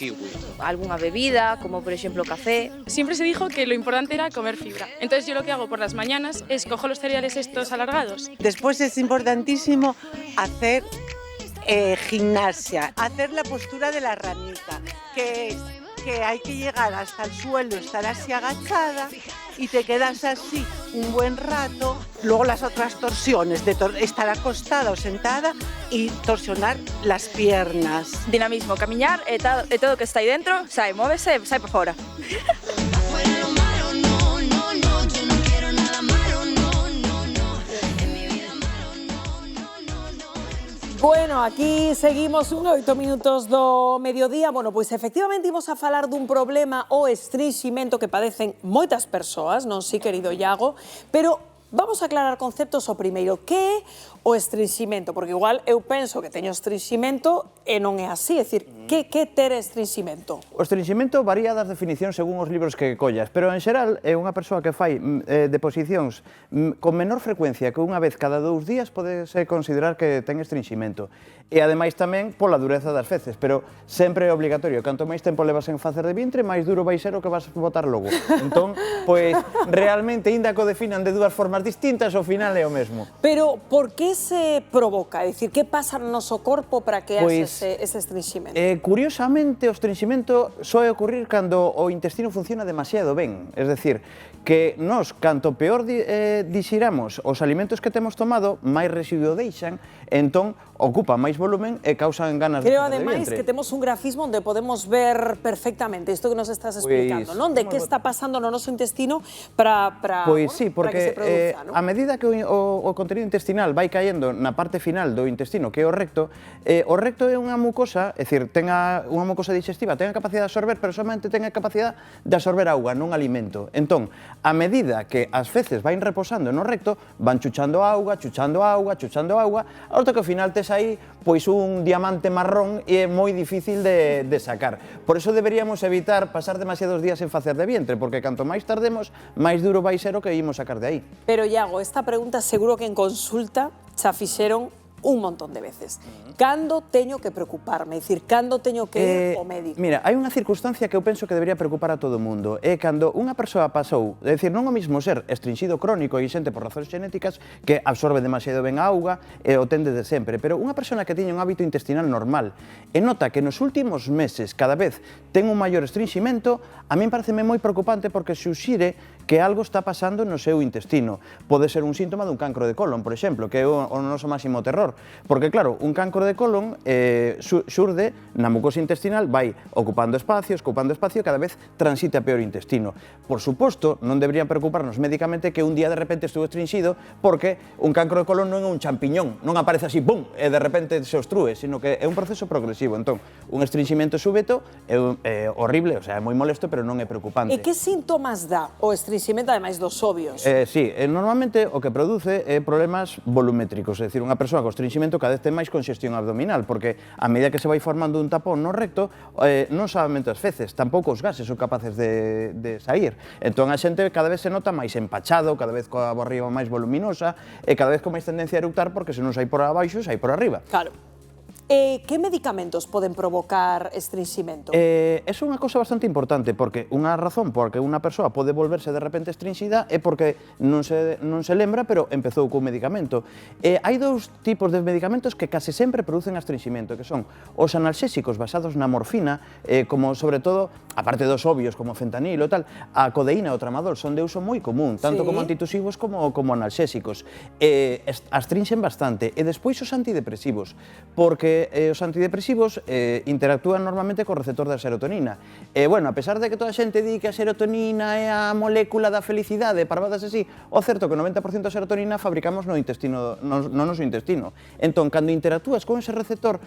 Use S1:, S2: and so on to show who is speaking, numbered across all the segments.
S1: kiwi.
S2: Alguna bebida, como por ejemplo café.
S3: Siempre se dijo que lo importante era comer fibra. Entonces yo lo que hago por las mañanas es cojo los cereales estos alargados.
S4: Después es importantísimo hacer gimnasia, hacer la postura de la ranita, que es que hay que llegar hasta el suelo, estar así agachada y te quedas así un buen rato. Luego las otras torsiones, de estar acostada o sentada y torsionar las piernas.
S2: Dinamismo, camiñar e todo que está aí dentro, sai, móvese, sai por fora.
S5: Bueno, aquí seguimos 8 minutos do mediodía. Bueno, pois efectivamente imos a falar dun problema o estrinximento que padecen moitas persoas, non si, querido Iago, pero vamos a aclarar conceptos. O primeiro, que é o estrinximento? Porque igual eu penso que teño estrinximento e non é así, é dicir, que ter estrinximento?
S6: O estrinximento varía das definicións según os libros que collas, pero en xeral é unha persoa que fai deposicións con menor frecuencia que unha vez cada 2 días podese considerar que ten estrinximento. E ademais tamén pola dureza das feces, pero sempre é obligatorio. Canto máis tempo levas en facer de vientre, máis duro vai ser o que vas botar logo. Entón, pois, realmente, inda que o definan de dúas formas distintas, o final é o mesmo.
S5: Pero, por que se provoca? É dicir, que pasa no noso corpo para que haxe ese estrinximento?
S6: Curiosamente, o estrinximento soe ocurrir cando o intestino funciona demasiado ben. Es decir, que nós, canto peor dixiramos os alimentos que temos tomado, máis residuo deixan, entón ocupa máis volumen e causan ganas de facer de vientre.
S5: Creo, ademais, que temos un grafismo onde podemos ver perfectamente isto que nos estás explicando, non? De que está pasando no noso intestino para que se produza, non?
S6: A medida que o contenido intestinal vai caendo na parte final do intestino, que é o recto é unha mucosa, é dicir, ten unha mucosa digestiva, ten a capacidade de absorber, pero somente ten a capacidade de absorber auga, non alimento. Entón, a medida que as feces vain reposando no recto, van chuchando auga, ata que ao final tes aí pois un diamante marrón e é moi difícil de sacar. Por eso deberíamos evitar pasar demasiados días en facer de vientre, porque canto máis tardemos, máis duro vai ser o que imos sacar de aí.
S5: Pero, Iago, esta pregunta seguro que en consulta xa fixeron un montón de veces. Cando teño que preocuparme? É dicir, cando teño que ir ao médico?
S6: Mira, hai unha circunstancia que eu penso que debería preocupar a todo o mundo. É cando unha persoa pasou, é dicir, non o mismo ser estrinxido crónico e xente por razóns xenéticas que absorbe demasiado ben a auga e o ten desde sempre, pero unha persona que tiña un hábito intestinal normal e nota que nos últimos meses cada vez ten un maior estrinximento, a min pareceme moi preocupante porque xuxire que algo está pasando no seu intestino. Pode ser un síntoma dun cancro de colon, por exemplo, que é o noso máximo terror. Porque, claro, un cancro de colon xurde na mucosa intestinal, vai ocupando espacio, cada vez transita peor o intestino. Por suposto, non deberían preocuparnos médicamente que un día de repente estuvo estrinxido porque un cancro de colon non é un champiñón, non aparece así, pum, e de repente se obstrúe, sino que é un proceso progresivo. Entón, un estrinximento súbito é horrible, o sea, é moi molesto, pero non é preocupante.
S5: E que síntomas dá o estrinximento, ademais dos obvios?
S6: Sí, normalmente o que produce é problemas volumétricos, é dicir, unha persoa con estrinximento cada vez ten máis congestión abdominal, porque a medida que se vai formando un tapón no recto, non solamente as feces, tampouco os gases son capaces de sair. Entón a xente cada vez se nota máis empachado, cada vez coa barriga máis voluminosa e cada vez con máis tendencia a eructar porque se non sai por abaixo, sai por arriba.
S5: Claro. Que medicamentos poden provocar estrinximento?
S6: É unha cosa bastante importante, porque unha razón por que unha persoa pode volverse de repente estrinxida é porque non se lembra, pero empezou cun medicamento. Hai dous tipos de medicamentos que case sempre producen astrinximento, que son os analxésicos basados na morfina, como sobre todo, aparte dos obvios como fentanilo e tal, a codeína e o tramadol son de uso moi común, tanto como antitusivos como analxésicos. Astrinxen bastante. E despois os antidepresivos, porque os antidepresivos interactúan normalmente co receptor da serotonina. Bueno, a pesar de que toda a xente di que a serotonina é a molécula da felicidade, parvadas así, o certo que o 90% da serotonina fabricamos no noso intestino. Entón, cando interactúas con ese receptor,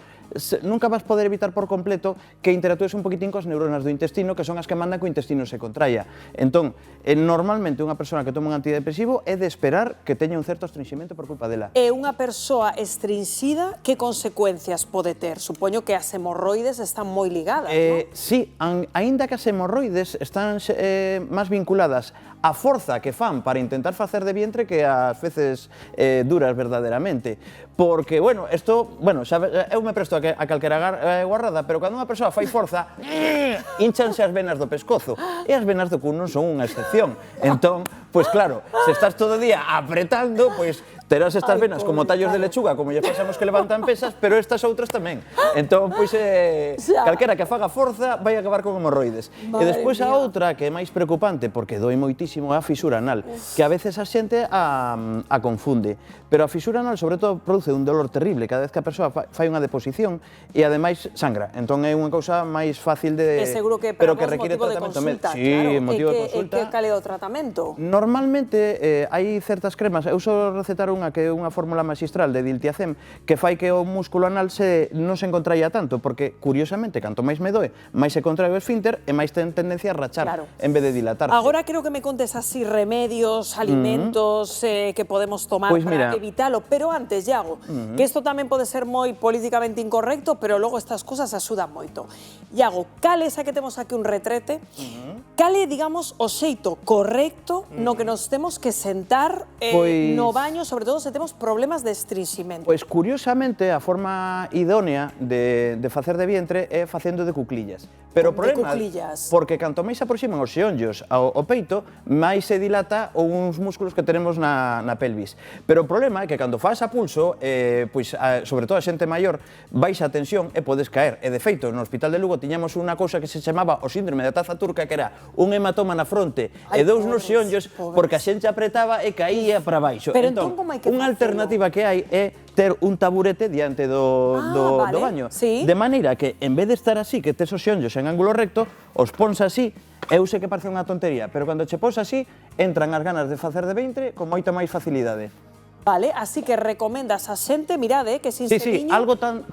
S6: nunca vas poder evitar por completo que interactúes un poquitín coas neuronas do intestino, que son as que mandan que o intestino se contraia. Entón, normalmente unha persoa que toma un antidepresivo é de esperar que teña un certo astrinximento por culpa dela.
S5: E unha persoa estrinxida, que consecuencias pode ter? Supoño que as hemorroides están moi ligadas, non?
S6: Sí, aínda que as hemorroides están máis vinculadas a forza que fan para intentar facer de vientre que ás veces duras verdadeiramente. Porque, bueno, eu me presto a calquera guarrada, pero cando unha persoa fai forza, hinchanse as venas do pescozo, e as venas do cu non son unha excepción. Entón, pois claro, se estás todo o día apretando, pois terás estas venas como tallos de lechuga, como lle pasamos que levantan pesas, pero estas outras tamén. Entón, pois, calquera que faga forza vai acabar con hemorroides. E despois a outra, que é máis preocupante, porque doi moitísimo, é a fisura anal, que a veces a xente a confunde. Pero a fisura anal, sobre todo, produce un dolor terrible cada vez que a persoa fai unha deposición e, ademais, sangra. Entón, é unha cousa máis fácil de...
S5: seguro que para vos motivo de consulta,
S6: Sí, motivo de consulta.
S5: E que cal é o tratamento?
S6: Normalmente, hai certas cremas, eu só recetar unha que é unha fórmula magistral de diltiazem que fai que o músculo anal non se encontraia tanto, porque, curiosamente, canto máis me doe, máis se contrae o esfínter e máis ten tendencia a rachar en vez de dilatarse.
S5: Agora creo que me contes así remedios, alimentos que podemos tomar para evitalo, pero antes, Iago, que isto tamén pode ser moi políticamente incorrecto, pero logo estas cousas axudan moito. Iago, cal é esa que temos aquí un retrete? Cal é, digamos, o xeito correcto no que nos temos que sentar no baño, sobre todo se temos problemas de estrinximento?
S6: Pois, curiosamente, a forma idónea de facer de vientre é facendo de cuclillas. Pero o problema, porque canto máis se aproximan os xeonllos ao peito, máis se dilata uns músculos que tenemos na pelvis. Pero o problema é que cando faz a pulso, pois, sobre todo a xente maior, baixa a tensión e podes caer. E, de feito, no Hospital de Lugo tiñamos unha cousa que se chamaba o síndrome da taza turca, que era un hematoma na fronte e dous nos xeonllos, porque a xente apretaba e caía para baixo.
S5: Pero entón, como hai que
S6: unha alternativa que hai é ter un taburete diante do baño. De maneira que, en vez de estar así, que tes os xeonllos en ángulo recto, os pons así. Eu sei que parece unha tontería, pero cando che pos así, entran as ganas de facer de vientre con moita máis facilidade.
S5: Vale, así que recomendas a xente, mirade, que sin
S6: Sí, algo tan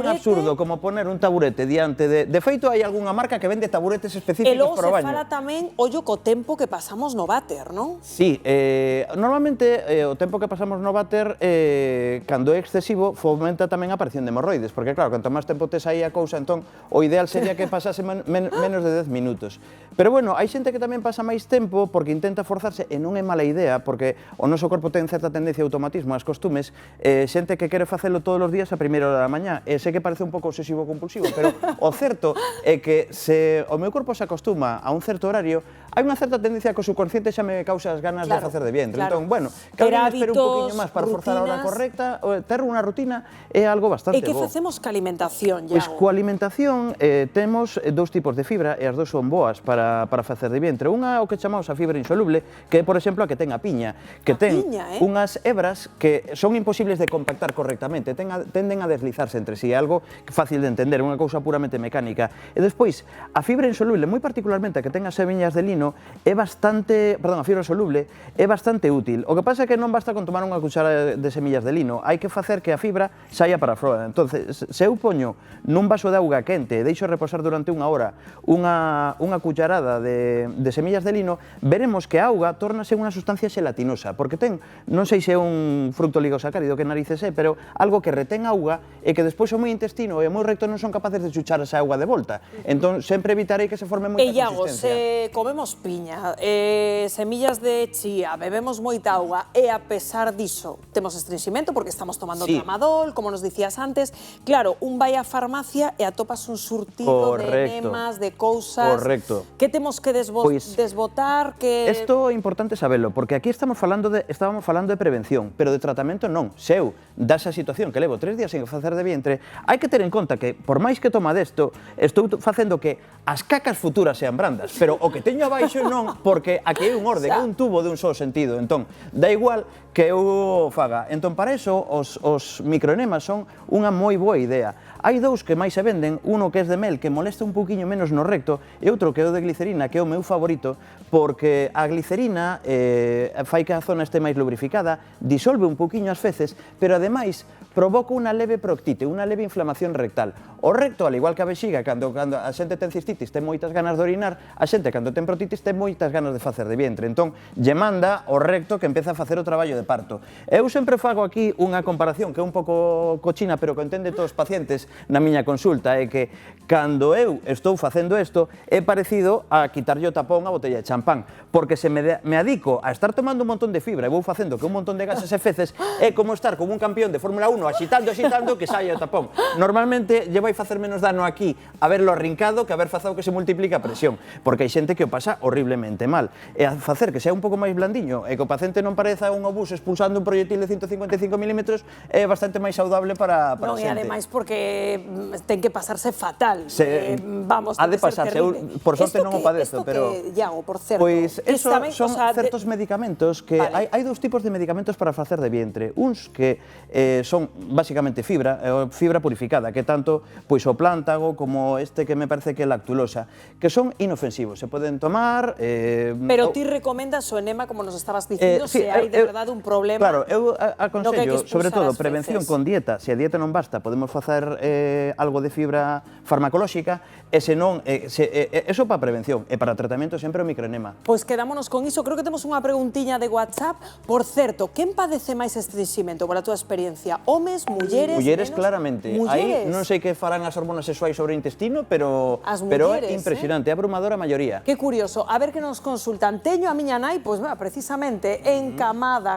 S6: absurdo como poner un taburete diante de... De feito, hai algunha marca que vende taburetes específicos para o baño.
S5: E logo se fala tamén, ollo, co tempo que pasamos no váter, non?
S6: Sí, normalmente o tempo que pasamos no váter, cando é excesivo, fomenta tamén a aparición de hemorroides, porque claro, canto máis tempo tes aí a cousa, entón, o ideal sería que pasase menos de 10 minutos. Pero bueno, hai xente que tamén pasa máis tempo porque intenta forzarse, e non é mala idea, porque o noso corpo ten certa tendencia ao automatismo, ás costumes, xente que quere facelo todos os días a primeira hora da mañá, e sei que parece un pouco obsesivo-compulsivo, pero o certo é que se o meu corpo se acostuma a un certo horario, hai unha certa tendencia que o subconsciente xa me causa as ganas de facer de vientre. Entón, bueno, que alguén espere un poquinho máis para forzar a hora correcta, ter unha rutina é algo bastante bo.
S5: E que facemos ca alimentación, Iago?
S6: Pois coa alimentación temos dous tipos de fibra, e as dous son boas para facer de vientre. Unha é o que chamamos a fibra insoluble, que é, por exemplo, a que ten a piña, que ten unhas hebras que son imposibles de compactar correctamente, tenden a deslizarse entre sí, é algo fácil de entender, unha cousa puramente mecánica. E despois, a fibra insoluble, moi particularmente a que ten as semillas de lino, a fibra soluble é bastante útil. O que pasa é que non basta con tomar unha cuchara de semillas de lino, hai que facer que a fibra saia para fora. Entonces, se eu poño nun vaso de auga quente e deixo reposar durante unha hora unha cucharada de semillas de lino, veremos que a auga tórnase unha sustancia xelatinosa, porque ten, non sei se é un fruto oligosacárido que narices é, pero algo que retén auga e que despois o meu intestino e o meu recto non son capaces de chuchar esa auga de volta. Entón, sempre evitarei que se forme moita consistencia.
S5: E Iago, se comemos piña, semillas de chía, bebemos moita auga e a pesar diso temos estrinximento porque estamos tomando tramadol, como nos dicías antes, claro, un vai á farmacia e atopas un surtido de enemas, de cousas que temos que desbotar, que...
S6: Isto é importante sabelo, porque aquí estábamos falando de prevención, pero de tratamento non. Se eu dase a situación que levo 3 días sin facer de vientre, hai que ter en conta que, por máis que toma desto, estou facendo que as cacas futuras sean brandas, pero o que teño abaixo non, porque aquí hai un orden, é un tubo de un só sentido, entón, dá igual que eu faga. Entón, para iso, os microenemas son unha moi boa idea. Hai dous que máis se venden, uno que é de mel, que molesta un poquinho menos no recto, e outro que é o de glicerina, que é o meu favorito, porque a glicerina fai que a zona este máis lubrificada, disolve un poquinho as feces, pero ademais provoca unha leve proctite, unha leve inflamación rectal. O recto, al igual que a vexiga, cando a xente ten cistitis ten moitas ganas de orinar, a xente cando ten proctitis ten moitas ganas de facer de vientre. Entón, lle manda o recto que empeza a facer o traballo de parto. Eu sempre fago aquí unha comparación que é un pouco cochina, pero que entende todos os pacientes na miña consulta, é que cando eu estou facendo isto é parecido a quitarlle o tapón a botella de champán, porque se me adico a estar tomando un montón de fibra e vou facendo que un montón de gases e feces, é como estar como un campeón de Fórmula 1 axitando que saia o tapón. Normalmente lle vai facer menos dano aquí haberlo arrincado que haber facado que se multiplica a presión, porque hai xente que o pasa horriblemente mal. E a facer que sea un pouco máis blandiño e que o paciente non pareza un obús expulsando un proxectil de 155 milímetros é bastante máis saudable para a
S5: Non, e
S6: xente.
S5: ademais porque ten que pasarse fatal.
S6: Vamos, ha de pasarse. Eu, por sorte non o padezo, pero...
S5: Iago, por certo,
S6: Pois eso
S5: tamén,
S6: son certos medicamentos que hai dous tipos de medicamentos para facer de vientre. Uns que son basicamente fibra purificada, que tanto pois o plántago como este que me parece que é lactulosa, que son inofensivos, se poden tomar...
S5: Pero ti recomendas o enema, como nos estabas dicindo, se hai de verdade un problema...
S6: Claro, eu aconsello, sobre todo,
S5: as
S6: prevención
S5: feces.
S6: con dieta. Se a dieta non basta, podemos facer algo de fibra farmacolóxica, e se non, eso para prevención, e para tratamento sempre o microenema.
S5: Pois quedámonos con iso. Creo que temos unha preguntiña de WhatsApp. Por certo, quen padece máis estresimento, pola túa experiencia? Homes, mulleres?
S6: Mulleres,
S5: menos?
S6: claramente.
S5: Mulleres?
S6: Aí non sei que farán as hormonas sexuais sobre o intestino, pero
S5: As
S6: é
S5: mulleres,
S6: impresionante, é abrumadora a maioría.
S5: Que curioso. A ver que nos consultan. Teño a miña nai, pois, precisamente, encamada